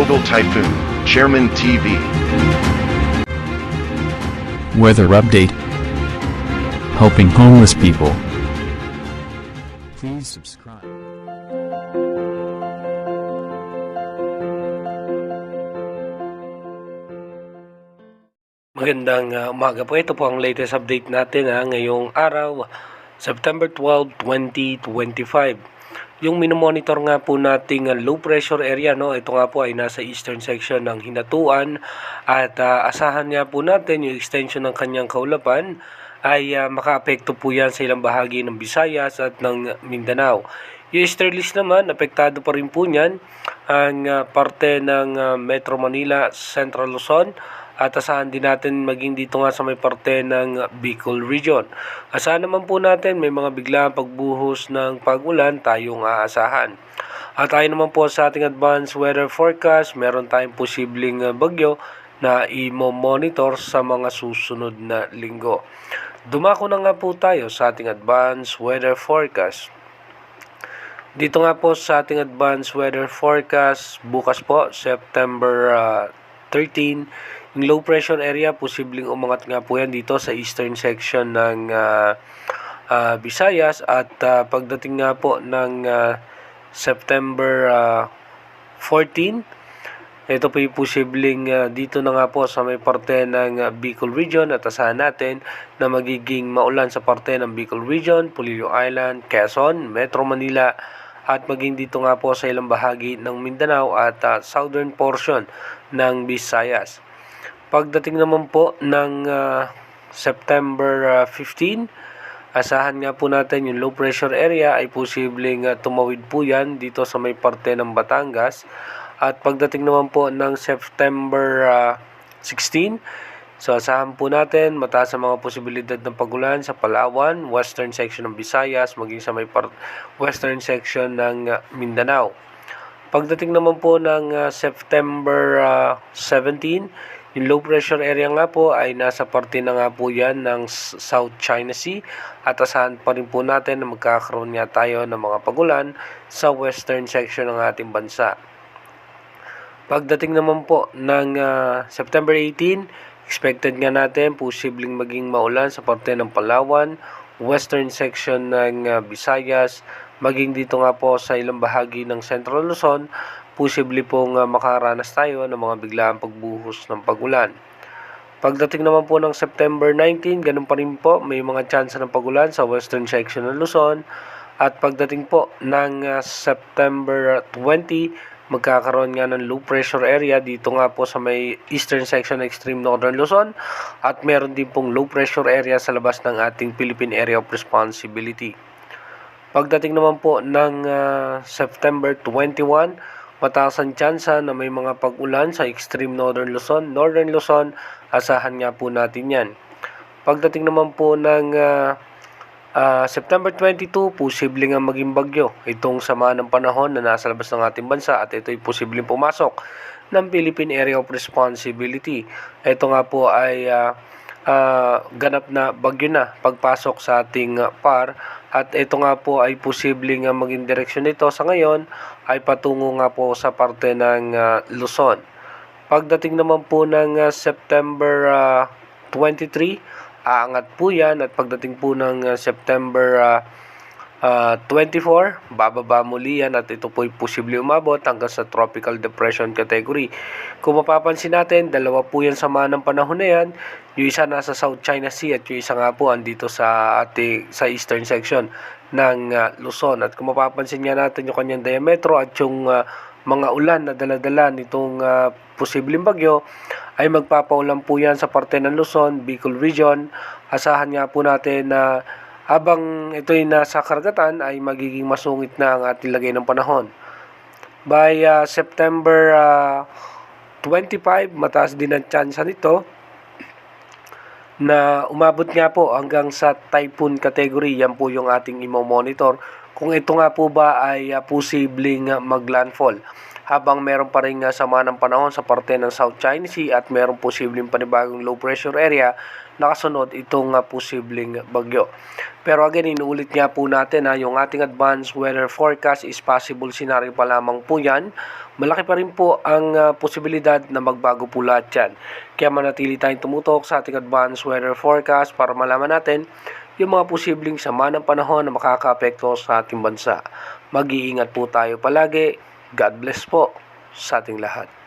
Tropical Typhoon, Chairman TV. Weather update. Helping homeless people. Please subscribe. Magandang umaga po. Ito po ang latest update natin ngayong araw, September 12, 2025. Yung minomonitor nga po nating low pressure area, no, ito nga po ay nasa eastern section ng Hinatuan at asahan nga po natin yung extension ng kanyang kaulapan ay makaapekto po yan sa ilang bahagi ng Visayas at ng Mindanao. Yung easterlies naman, apektado pa rin po niyan ang parte ng Metro Manila, Central Luzon, at asahan din natin maging dito nga sa may parte ng Bicol Region. Asahan naman po natin may mga biglang pagbuhos ng pag-ulan tayong aasahan. At tayo naman po sa ating advanced weather forecast, meron tayong posibleng bagyo na i-monitor sa mga susunod na linggo. Dumako na nga po tayo sa ating advanced weather forecast. Dito nga po sa ating advanced weather forecast, bukas po, September 13, yung low pressure area, posibleng umangat nga po yan dito sa eastern section ng Visayas at pagdating nga po ng September 14, ito po yung posibleng dito na nga po sa may parte ng Bicol Region at asahan natin na magiging maulan sa parte ng Bicol Region, Polillo Island, Quezon, Metro Manila at maging dito nga po sa ilang bahagi ng Mindanao at southern portion ng Visayas. Pagdating naman po ng September 15, asahan nga po natin yung low pressure area ay posibleng tumawid po yan dito sa may parte ng Batangas. At pagdating naman po ng September 16, so asahan po natin mataas ang mga posibilidad ng pagulan sa Palawan, western section ng Visayas, maging sa may western section ng Mindanao. Pagdating naman po ng September 17, yung low pressure area nga po ay nasa parte na nga po yan ng South China Sea at asahan pa rin po natin na magkakaroon nga tayo ng mga pagulan sa western section ng ating bansa. Pagdating naman po ng September 18, expected nga natin posibleng maging maulan sa parte ng Palawan, western section ng Visayas, maging dito nga po sa ilang bahagi ng Central Luzon, posible pong makaranas tayo ng mga biglaang pagbuhos ng pagulan. Pagdating naman po ng September 19, ganun pa rin po, may mga tsansa ng pagulan sa western section ng Luzon. At pagdating po ng September 20, magkakaroon nga ng low pressure area dito nga po sa may eastern section ng extreme northern Luzon. At meron din pong low pressure area sa labas ng ating Philippine Area of Responsibility. Pagdating naman po ng September 21, mataas ang tsansa na may mga pag-ulan sa extreme northern Luzon, asahan nga po natin yan. Pagdating naman po ng September 22, posibleng nga maging bagyo itong sama ng panahon na nasa labas ng ating bansa at ito'y posibleng pumasok ng Philippine Area of Responsibility. Ito nga po ay ganap na bagyo na pagpasok sa ating PAR at ito nga po ay posibleng maging direksyon nito sa ngayon ay patungo nga po sa parte ng Luzon. Pagdating naman po ng September 23, aangat po yan at pagdating po ng September 24, bababa muli yan at ito po ay posible umabot hanggang sa Tropical Depression category. Kung mapapansin natin, dalawa po yan sama ng panahon na yan. Yung isa nasa South China Sea at yung isa nga po andito sa eastern section ng Luzon. At kung mapapansin nga natin yung kanyang diametro at yung mga ulan na daladala nitong posibleng bagyo ay magpapaulan po yan sa parte ng Luzon, Bicol Region. Asahan nga po natin na habang ito'y nasa karagatan ay magiging masungit na ang ating lagay ng panahon. By September 25, mataas din ang tsansa nito na umabot nga po hanggang sa typhoon category. Yan po yung ating imo-monitor kung ito nga po ba ay posibleng maglandfall. habang meron pa rin sama ng panahon sa parte ng South China Sea at meron posibleng panibagong low pressure area na kasunod itong posibleng bagyo. Pero again, inuulit nga po natin yung ating advanced weather forecast is possible scenario pa lamang po yan. Malaki pa rin po ang posibilidad na magbago po lahat yan. Kaya manatili tayong tumutok sa ating advanced weather forecast para malaman natin yung mga posibleng sama ng panahon na makakaapekto sa ating bansa. Mag-iingat po tayo palagi. God bless po sa ating lahat.